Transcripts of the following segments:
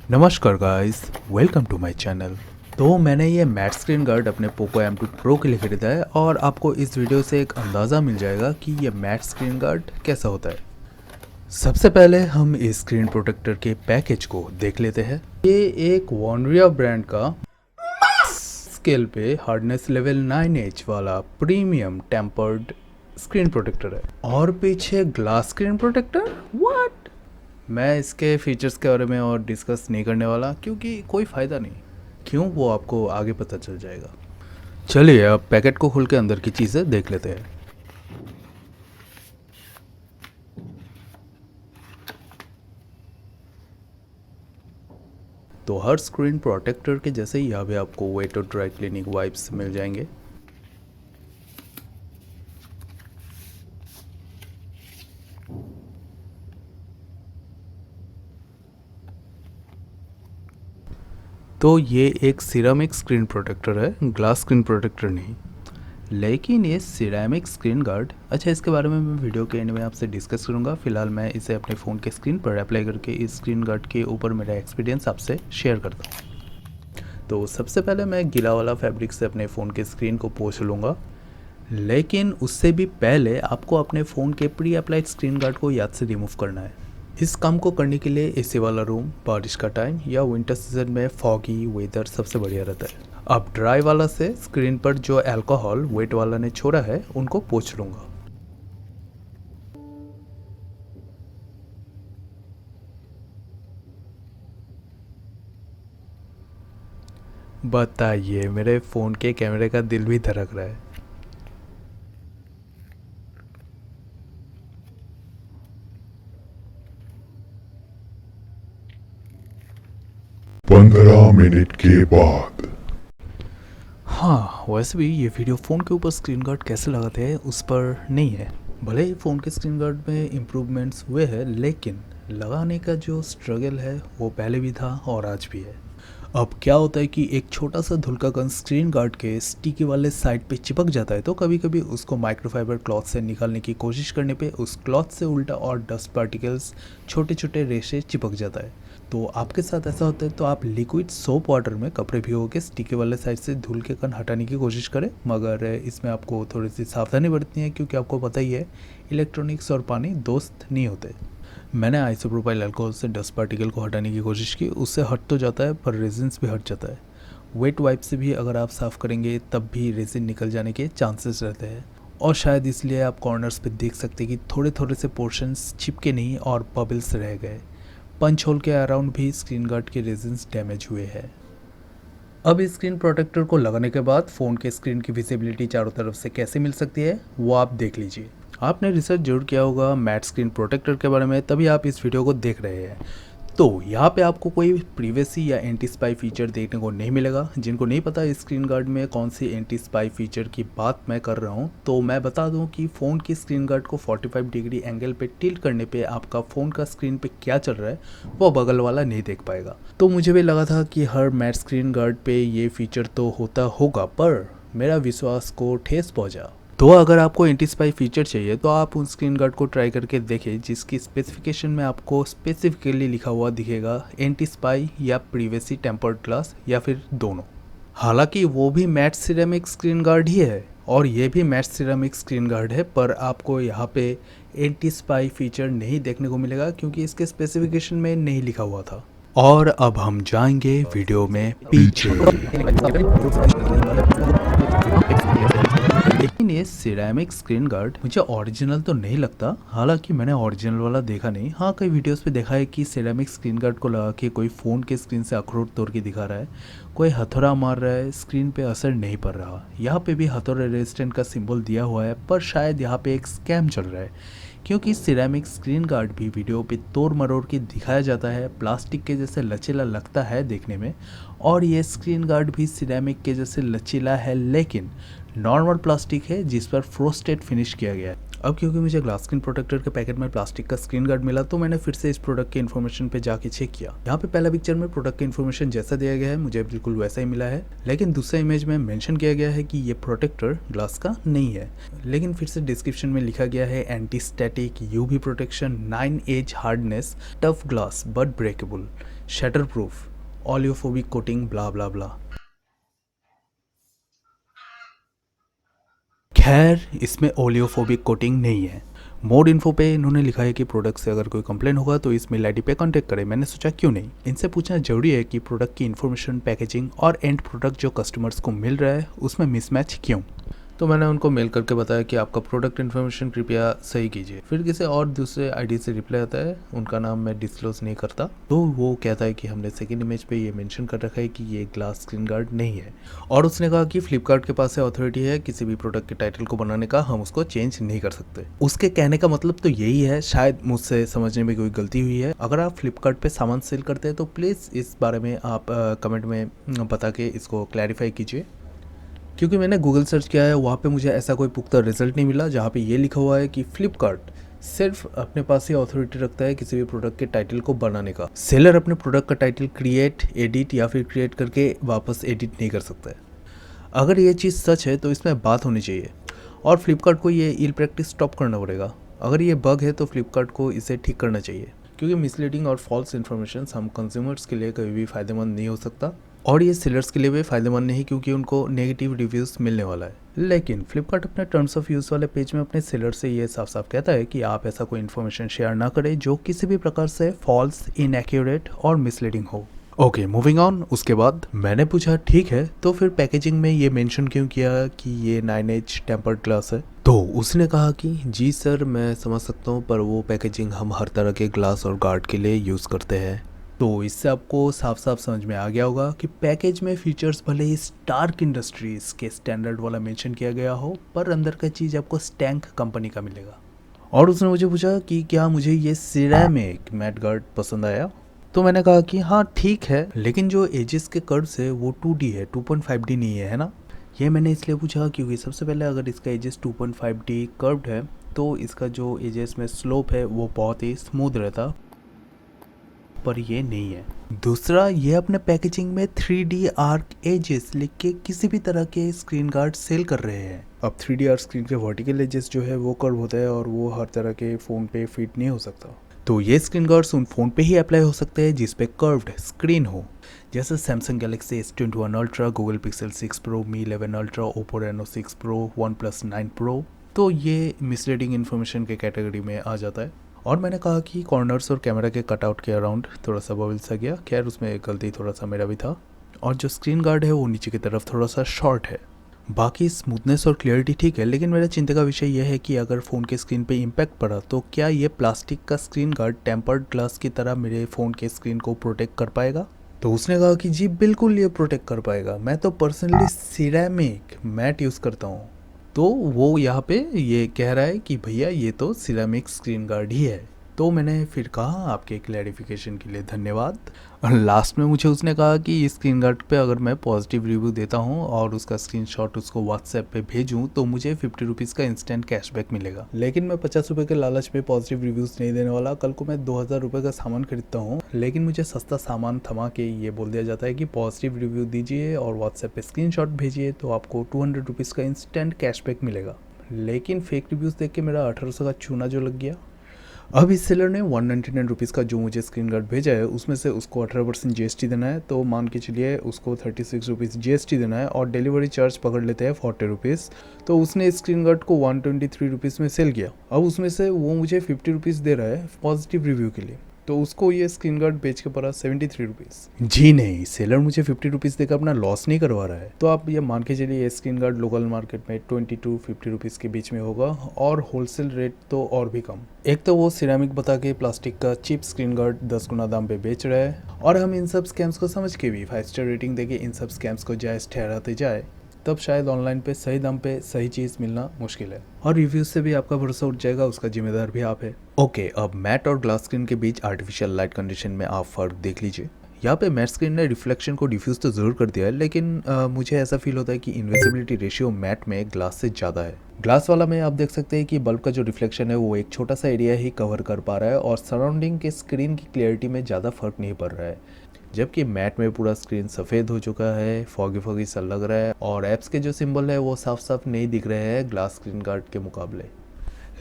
नमस्कार guys, welcome to my channel. तो मैंने ये मैट स्क्रीन गार्ड अपने पोको M2 Pro के लिए खरीदा है और आपको इस वीडियो से एक अंदाज़ा मिल जाएगा कि ये मैट स्क्रीन गार्ड कैसा होता है। सबसे पहले हम इस स्क्रीन प्रोटेक्टर के पैकेज को देख लेते हैं। ये एक वॉनरिया ब्रांड का स्केल पे हार्डनेस लेवल 9H वाला प्रीमियम टेम्पर्ड स्क्रीन प्रोटेक्टर है और पीछे ग्लास स्क्रीन प्रोटेक्टर। व्हाट? मैं इसके फीचर्स के बारे में और डिस्कस नहीं करने वाला क्योंकि कोई फ़ायदा नहीं। क्यों, वो आपको आगे पता चल जाएगा। चलिए अब पैकेट को खोल के अंदर की चीज़ें देख लेते हैं। तो हर स्क्रीन प्रोटेक्टर के जैसे ही यहाँ पे आपको वेट और ड्राई क्लीनिंग वाइप्स मिल जाएंगे। तो ये एक सिरेमिक स्क्रीन प्रोटेक्टर है, ग्लास स्क्रीन प्रोटेक्टर नहीं। लेकिन ये सिरेमिक स्क्रीन गार्ड, अच्छा इसके बारे में मैं वीडियो के एंड में आपसे डिस्कस करूंगा। फिलहाल मैं इसे अपने फ़ोन के स्क्रीन पर अप्लाई करके इस स्क्रीन गार्ड के ऊपर मेरा एक्सपीरियंस आपसे शेयर करता हूँ। तो सबसे पहले मैं गीला वाला फैब्रिक से अपने फ़ोन के स्क्रीन को पोंछ लूँगा, लेकिन उससे भी पहले आपको अपने फ़ोन के प्री अप्लाइड स्क्रीन गार्ड को याद से रिमूव करना है। इस काम को करने के लिए एसी वाला रूम, बारिश का टाइम या विंटर सीजन में फॉगी वेदर सबसे बढ़िया रहता है। अब ड्राई वाला से स्क्रीन पर जो अल्कोहल वेट वाला ने छोड़ा है उनको पोंछ लूँगा। बताइए, मेरे फ़ोन के कैमरे का दिल भी धड़क रहा है। पंद्रह मिनट के बाद हाँ, वैसे भी ये वीडियो फ़ोन के ऊपर स्क्रीन गार्ड कैसे लगाते हैं उस पर नहीं है। भले ही फ़ोन के स्क्रीन गार्ड में इम्प्रूवमेंट्स हुए हैं, लेकिन लगाने का जो स्ट्रगल है वो पहले भी था और आज भी है। अब क्या होता है कि एक छोटा सा धुलका कण स्क्रीन गार्ड के स्टिकी वाले साइड पे चिपक जाता है, तो कभी कभी उसको माइक्रोफाइबर क्लॉथ से निकालने की कोशिश करने पे उस क्लॉथ से उल्टा और डस्ट पार्टिकल्स, छोटे छोटे रेशे चिपक जाता है। तो आपके साथ ऐसा होता है तो आप लिक्विड सोप वाटर में कपड़े भिगो के स्टिकी वाले साइड से धूल के कण हटाने की कोशिश करें, मगर इसमें आपको थोड़ी सी सावधानी बरतनी है क्योंकि आपको पता ही है इलेक्ट्रॉनिक्स और पानी दोस्त नहीं होते। मैंने आइसोप्रोपाइल अल्कोहल से डस्ट पार्टिकल को हटाने की कोशिश की, उससे हट तो जाता है पर रेजिन्स भी हट जाता है। वेट वाइप से भी अगर आप साफ़ करेंगे तब भी रेजिन निकल जाने के चांसेस रहते हैं, और शायद इसलिए आप कॉर्नर्स पे देख सकते हैं कि थोड़े थोड़े से पोर्शंस चिपके नहीं और बबल्स रह गए। पंच होल के अराउंड भी स्क्रीन गार्ड के रेजिन्स डैमेज हुए हैं। अब इस स्क्रीन प्रोटेक्टर को लगाने के बाद फ़ोन के स्क्रीन की विजिबिलिटी चारों तरफ से कैसे मिल सकती है वो आप देख लीजिए। आपने रिसर्च जरूर किया होगा मैट स्क्रीन प्रोटेक्टर के बारे में, तभी आप इस वीडियो को देख रहे हैं। तो यहाँ पे आपको कोई प्रीवेसी या एंटी स्पाई फीचर देखने को नहीं मिलेगा। जिनको नहीं पता इस स्क्रीन गार्ड में कौन सी एंटी स्पाई फीचर की बात मैं कर रहा हूँ, तो मैं बता दूँ कि फ़ोन की स्क्रीन गार्ड को 45 डिग्री एंगल पे टिल्ट करने पे आपका फ़ोन का स्क्रीन पे क्या चल रहा है वो बगल वाला नहीं देख पाएगा। तो मुझे भी लगा था कि हर मैट स्क्रीन गार्ड पे ये फीचर तो होता होगा, पर मेरा विश्वास को ठेस पहुँचा। तो अगर आपको एंटी स्पाई फीचर चाहिए तो आप उन स्क्रीन गार्ड को ट्राई करके देखें जिसकी स्पेसिफिकेशन में आपको स्पेसिफिकली लिखा हुआ दिखेगा एंटी स्पाई या प्रीवेसी टेम्पर्ड ग्लास या फिर दोनों। हालांकि वो भी मैट सिरेमिक स्क्रीन गार्ड ही है और ये भी मैट सिरेमिक स्क्रीन गार्ड है, पर आपको यहाँ पे एंटी स्पाई फीचर नहीं देखने को मिलेगा क्योंकि इसके स्पेसिफिकेशन में नहीं लिखा हुआ था। और अब हम जाएंगे वीडियो में पीछे। लेकिन ये सिरेमिक स्क्रीन गार्ड मुझे ओरिजिनल तो नहीं लगता। हालांकि मैंने ओरिजिनल वाला देखा नहीं, हाँ कई वीडियोस पे देखा है कि सिरेमिक स्क्रीन गार्ड को लगा के कोई फ़ोन के स्क्रीन से अखरोट तोड़ के दिखा रहा है, कोई हथौड़ा मार रहा है, स्क्रीन पे असर नहीं पड़ रहा। यहाँ पे भी हथौड़ा रेजिस्टेंट का सिंबल दिया हुआ है, पर शायद यहाँ पे एक स्कैम चल रहा है क्योंकि सिरेमिक स्क्रीन गार्ड भी वीडियो पे तोड़ मरोड़ के दिखाया जाता है, प्लास्टिक के जैसे लचीला लगता है देखने में, और ये स्क्रीन गार्ड भी सिरेमिक के जैसे लचीला है लेकिन नॉर्मल प्लास्टिक है जिस पर फ्रोस्टेड फिनिश किया गया है। अब क्योंकि मुझे ग्लास स्क्रीन प्रोटेक्टर के पैकेट में प्लास्टिक का स्क्रीन गार्ड मिला तो मैंने फिर से इस प्रोडक्ट के इन्फॉर्मेशन पे जाके चेक किया। यहाँ पे पहला पिक्चर में प्रोडक्ट के इन्फॉर्मेशन जैसा दिया गया है मुझे बिल्कुल वैसा ही मिला है, लेकिन दूसरा इमेज में मेंशन किया गया है कि ये प्रोटेक्टर ग्लास का नहीं है। लेकिन फिर से डिस्क्रिप्शन में लिखा गया है anti static, UV protection, 9 H hardness, tough glass but breakable, shatter proof, oleophobic coating, blah blah blah. खैर इसमें ओलियोफोबिक कोटिंग नहीं है। मोड इन्फो पे इन्होंने लिखा है कि प्रोडक्ट से अगर कोई कंप्लेन होगा तो इस मेल आईडी पे कांटेक्ट करें। मैंने सोचा क्यों नहीं, इनसे पूछना जरूरी है कि प्रोडक्ट की इन्फॉर्मेशन, पैकेजिंग और एंड प्रोडक्ट जो कस्टमर्स को मिल रहा है उसमें मिसमैच क्यों। तो मैंने उनको मेल करके बताया कि आपका प्रोडक्ट इन्फॉर्मेशन कृपया सही कीजिए। फिर किसी और दूसरे आईडी से रिप्लाई आता है, उनका नाम मैं डिस्क्लोज नहीं करता, तो वो कहता है कि हमने सेकंड इमेज पे ये मेंशन कर रखा है कि ये ग्लास स्क्रीन गार्ड नहीं है। और उसने कहा कि फ्लिपकार्ट के पास अथॉरिटी है किसी भी प्रोडक्ट के टाइटल को बनाने का, हम उसको चेंज नहीं कर सकते। उसके कहने का मतलब तो यही है, शायद मुझसे समझने में कोई गलती हुई है। अगर आप फ्लिपकार्ट पे सामान सेल करते हैं तो प्लीज़ इस बारे में आप कमेंट में बता के इसको क्लैरिफाई कीजिए, क्योंकि मैंने गूगल सर्च किया है, वहाँ पे मुझे ऐसा कोई पुख्ता रिजल्ट नहीं मिला जहाँ पे ये लिखा हुआ है कि फ्लिपकार्ट सिर्फ अपने पास ही अथॉरिटी रखता है किसी भी प्रोडक्ट के टाइटल को बनाने का। सेलर अपने प्रोडक्ट का टाइटल क्रिएट, एडिट या फिर क्रिएट करके वापस एडिट नहीं कर सकता है। अगर ये चीज़ सच है तो इसमें बात होनी चाहिए और फ्लिपकार्ट को ये इल प्रैक्टिस स्टॉप करना पड़ेगा। अगर ये बग है तो फ्लिपकार्ट को इसे ठीक करना चाहिए, क्योंकि मिसलीडिंग और फॉल्स इन्फॉर्मेशन हम कंज्यूमर्स के लिए कभी भी फ़ायदेमंद नहीं हो सकता और ये सेलर्स के लिए भी फ़ायदेमंद नहीं, क्योंकि उनको नेगेटिव रिव्यूज़ मिलने वाला है। लेकिन फ्लिपकार्ट अपने टर्म्स ऑफ यूज़ वाले पेज में अपने सेलर से ये साफ साफ कहता है कि आप ऐसा कोई इन्फॉर्मेशन शेयर ना करें जो किसी भी प्रकार से फॉल्स, इनएक्यूरेट और मिसलीडिंग हो। Okay, moving on. उसके बाद मैंने पूछा ठीक है तो फिर पैकेजिंग में ये मेंशन क्यों किया कि ये 9H टेम्पर्ड ग्लास है। तो उसने कहा कि जी सर मैं समझ सकता हूँ, पर वो पैकेजिंग हम हर तरह के ग्लास और गार्ड के लिए यूज़ करते हैं। तो इससे आपको साफ साफ समझ में आ गया होगा कि पैकेज में फीचर्स भले ही स्टार्क इंडस्ट्रीज के स्टैंडर्ड वाला मेंशन किया गया हो, पर अंदर का चीज़ आपको स्टैंक कंपनी का मिलेगा। और उसने मुझे पूछा कि क्या मुझे ये सिरेमिक मैट गार्ड पसंद आया। तो मैंने कहा कि हाँ ठीक है, लेकिन जो एजेस के कर्व्स है वो 2D है, 2.5D नहीं है ना। ये मैंने इसलिए पूछा क्योंकि सबसे पहले अगर इसका एजेस 2.5D कर्व्ड है तो इसका जो एजेस में स्लोप है वो बहुत ही स्मूथ रहता, पर ये नहीं है। दूसरा, ये अपने पैकेजिंग में 3D आर्क एजेस लिख के किसी भी तरह के स्क्रीन गार्ड सेल कर रहे हैं। अब 3D आर्क स्क्रीन के वर्टिकल एजेस जो है वो कर्व होता है और वो हर तरह के फ़ोन पे फिट नहीं हो सकता। तो ये स्क्रीन गार्ड्स उन फ़ोन पे ही अप्लाई हो सकते हैं जिस पे कर्व्ड स्क्रीन हो, जैसे Samsung Galaxy S21 Ultra, Google Pixel 6 Pro, Mi 11 Ultra, Oppo Reno 6 Pro, OnePlus 9 Pro. तो ये मिसलीडिंग इन्फॉर्मेशन के कैटेगरी में आ जाता है। और मैंने कहा कि कॉर्नर्स और कैमरा के कटआउट के अराउंड थोड़ा सा बबल सा गया, खैर उसमें एक गलती थोड़ा सा मेरा भी था। और जो स्क्रीन गार्ड है वो नीचे की तरफ थोड़ा सा शॉर्ट है। बाकी स्मूथनेस और क्लियरिटी ठीक है, लेकिन मेरा चिंता का विषय यह है कि अगर फ़ोन के स्क्रीन पे इम्पैक्ट पड़ा तो क्या ये प्लास्टिक का स्क्रीन गार्ड टेम्पर्ड ग्लास की तरह मेरे फ़ोन के स्क्रीन को प्रोटेक्ट कर पाएगा। तो उसने कहा कि जी बिल्कुल ये प्रोटेक्ट कर पाएगा, मैं तो पर्सनली सिरेमिक मैट यूज़ करता हूँ। तो वो यहाँ पे ये कह रहा है कि भैया ये तो सिरेमिक स्क्रीन गार्ड ही है। तो मैंने फिर कहा आपके क्लैरिफिकेशन के लिए धन्यवाद। और लास्ट में मुझे उसने कहा कि इस स्क्रीन गार्ड पे अगर मैं पॉजिटिव रिव्यू देता हूँ और उसका स्क्रीनशॉट उसको व्हाट्सएप पे भेजूँ तो मुझे 50 रुपीज़ का इंस्टेंट कैशबैक मिलेगा। लेकिन मैं 50 रुपये के लालच में पॉजिटिव रिव्यूज़ नहीं देने वाला। कल को मैं 2000 रुपये का सामान खरीदता हूँ, लेकिन मुझे सस्ता सामान थमा के ये बोल दिया जाता है कि पॉजिटिव रिव्यू दीजिए और व्हाट्सएप पे स्क्रीनशॉट भेजिए तो आपको 200 रुपीज़ का इंस्टेंट कैशबैक मिलेगा। लेकिन फेक रिव्यूज़ देख के मेरा 1800 का चूना जो लग गया। अब इस सेलर ने 199 रुपीज़ का जो मुझे स्क्रीन गार्ड भेजा है उसमें से उसको 18% GST देना है, तो मान के चलिए उसको 36 रुपीज़ GST देना है और डिलीवरी चार्ज पकड़ लेते हैं 40 रुपीज़। तो उसने स्क्रीन गार्ड को 123 रुपीज़ में सेल किया। अब उसमें से वो मुझे 50 रुपीज़ दे रहा है पॉजिटिव रिव्यू के लिए, तो उसको ये स्क्रीन गार्ड बेच के पड़ा 73 रुपीज़। जी नहीं, सेलर मुझे 50 रुपीज़ देकर अपना लॉस नहीं करवा रहा है। तो आप ये मान के चलिए ये स्क्रीन गार्ड लोकल मार्केट में 20 to 50 रुपीज़ के बीच में होगा और होलसेल रेट तो और भी कम। एक तो वो सिरेमिक बता के प्लास्टिक का चीप स्क्रीन गार्ड 10 गुना दाम पे बेच रहा है, और हम इन सब स्कैम्स को समझ के भी 5 स्टार रेटिंग देके इन सब स्कैम्स को जायज़ ठहराते जाए, तब शायद ऑनलाइन पे सही दाम पे सही चीज़ मिलना मुश्किल है। और रिव्यूज से भी आपका भरोसा उठ जाएगा, उसका जिम्मेदार भी आप है। ओके, अब मैट और ग्लास स्क्रीन के बीच आर्टिफिशियल लाइट कंडीशन में आप फ़र्क देख लीजिए। यहाँ पे मैट स्क्रीन ने रिफ्लेक्शन को डिफ्यूज़ तो ज़रूर कर दिया है, लेकिन मुझे ऐसा फील होता है कि इन्विजिबिलिटी रेशियो मैट में ग्लास से ज़्यादा है। ग्लास वाला में आप देख सकते हैं कि बल्ब का जो रिफ्लेक्शन है वो एक छोटा सा एरिया ही कवर कर पा रहा है और सराउंडिंग के स्क्रीन की क्लियरिटी में ज़्यादा फर्क नहीं पड़ रहा है। जबकि मैट में पूरा स्क्रीन सफ़ेद हो चुका है, फॉगी फॉगी सा लग रहा है और ऐप्स के जो सिंबल है वो साफ साफ नहीं दिख रहे हैं ग्लास स्क्रीन गार्ड के मुकाबले।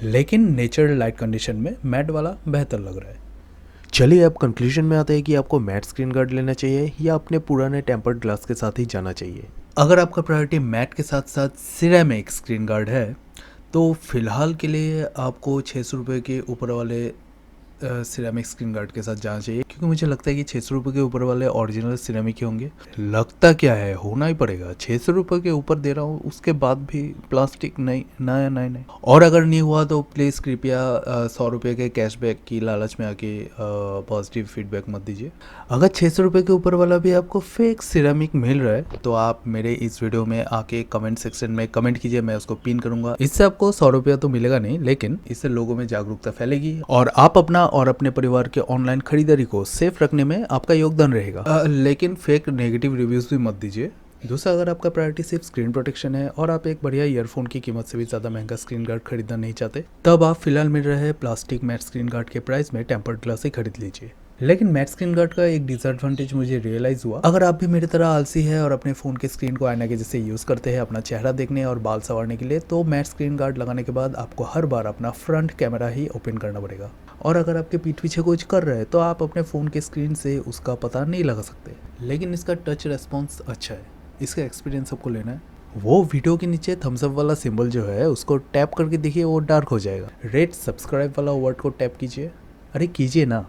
लेकिन नेचुरल लाइट कंडीशन में मैट वाला बेहतर लग रहा है। चलिए अब कंक्लूजन में आते हैं कि आपको मैट स्क्रीन गार्ड लेना चाहिए या अपने पुराने टेम्पर्ड ग्लास के साथ ही जाना चाहिए। अगर आपका प्रायोरिटी मैट के साथ साथ सिरेमिक स्क्रीन गार्ड है तो फिलहाल के लिए आपको 600 रुपये के ऊपर वाले सिरेमिक स्क्रीन गार्ड के साथ जाना चाहिए, क्योंकि मुझे लगता है कि 600 रुपये के ऊपर वाले ओरिजिनल सिरेमिक ही होंगे। लगता क्या है, होना ही पड़ेगा। 600 रुपये के ऊपर दे रहा हूँ, उसके बाद भी प्लास्टिक नहीं नहीं। और अगर नहीं हुआ तो प्लीज़ कृपया 100 रुपये के कैशबैक की लालच में आके पॉजिटिव फीडबैक मत दीजिए। अगर 600 रुपये के ऊपर वाला भी आपको फेक सिरेमिक मिल रहा है तो आप मेरे इस वीडियो में आके कमेंट सेक्शन में कमेंट कीजिए, मैं उसको पिन करूँगा। इससे आपको 100 रुपया तो मिलेगा नहीं, लेकिन इससे लोगों में जागरूकता फैलेगी और आप अपना और अपने परिवार के ऑनलाइन खरीदारी को सेफ रखने में आपका योगदान रहेगा। लेकिन फेक नेगेटिव रिव्यूज भी मत दीजिए। दूसरा, अगर आपका प्रायोरिटी सिर्फ स्क्रीन प्रोटेक्शन है और आप एक बढ़िया ईयरफोन की कीमत से भी ज़्यादा महंगा स्क्रीन गार्ड खरीदना नहीं चाहते, तब आप फिलहाल मिल रहे प्लास्टिक मैट स्क्रीन गार्ड के प्राइस में टेम्पर्ड ग्लास ही खरीद लीजिए। लेकिन मैट स्क्रीन गार्ड का एक डिसएडवांटेज मुझे रियलाइज हुआ। अगर आप भी मेरी तरह आलसी है और अपने फ़ोन के स्क्रीन को आईना के जैसे यूज़ करते हैं अपना चेहरा देखने और बाल संवारने के लिए, तो मैट स्क्रीन गार्ड लगाने के बाद आपको हर बार अपना फ्रंट कैमरा ही ओपन करना पड़ेगा। और अगर आपके पीठ पीछे कुछ कर रहे हैं तो आप अपने फ़ोन के स्क्रीन से उसका पता नहीं लगा सकते। लेकिन इसका टच रेस्पॉन्स अच्छा है, इसका एक्सपीरियंस आपको लेना है। वो वीडियो के नीचे थम्स अप वाला सिंबल जो है उसको टैप करके देखिए, वो डार्क हो जाएगा। रेड सब्सक्राइब वाला वर्ड को टैप कीजिए। अरे कीजिए ना।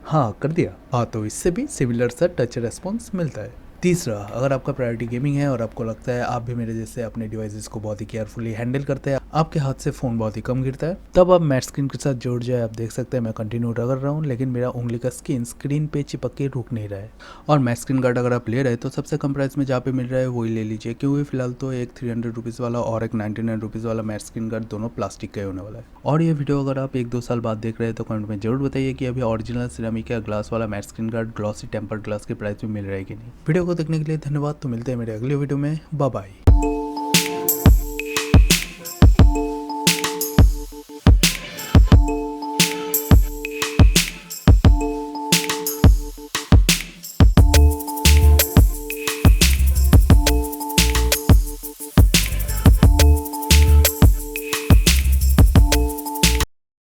हाँ, कर दिया। हाँ, तो इससे भी सिमिलर सा टच रेस्पॉन्स मिलता है। तीसरा, अगर आपका प्रायोरिटी गेमिंग है और आपको लगता है आप भी मेरे जैसे अपने डिवाइसेस को बहुत ही केयरफुली हैंडल करते हैं, आपके हाथ से फ़ोन बहुत ही कम गिरता है, तब आप मैट स्क्रीन के साथ जोड़ जाए। आप देख सकते हैं मैं कंटिन्यू रगड़ रहा हूँ, लेकिन मेरा उंगली का स्क्रीन पे चिपक के रुक नहीं रहा है। और मैट स्क्रीन गार्ड अगर आप ले रहे हैं तो सबसे कम प्राइस में जहाँ पे मिल रहा है वही ले लीजिए, क्योंकि फिलहाल तो एक 300 रुपीज़ वाला और एक 99 रुपीज़ वाला मैट स्क्रीन गार्ड दोनों प्लास्टिक का ही होने वाला है। और ये वीडियो अगर आप 1-2 साल बाद देख रहे हैं तो कमेंट में जरूर बताइए कि अभी ओरिजिनल सिरेमिक या ग्लास वाला matte screen guard glossy tempered glass के प्राइस में मिल रहा है कि नहीं। वीडियो को देखने के लिए धन्यवाद। तो मिलते हैं मेरे अगले वीडियो में। Bye bye.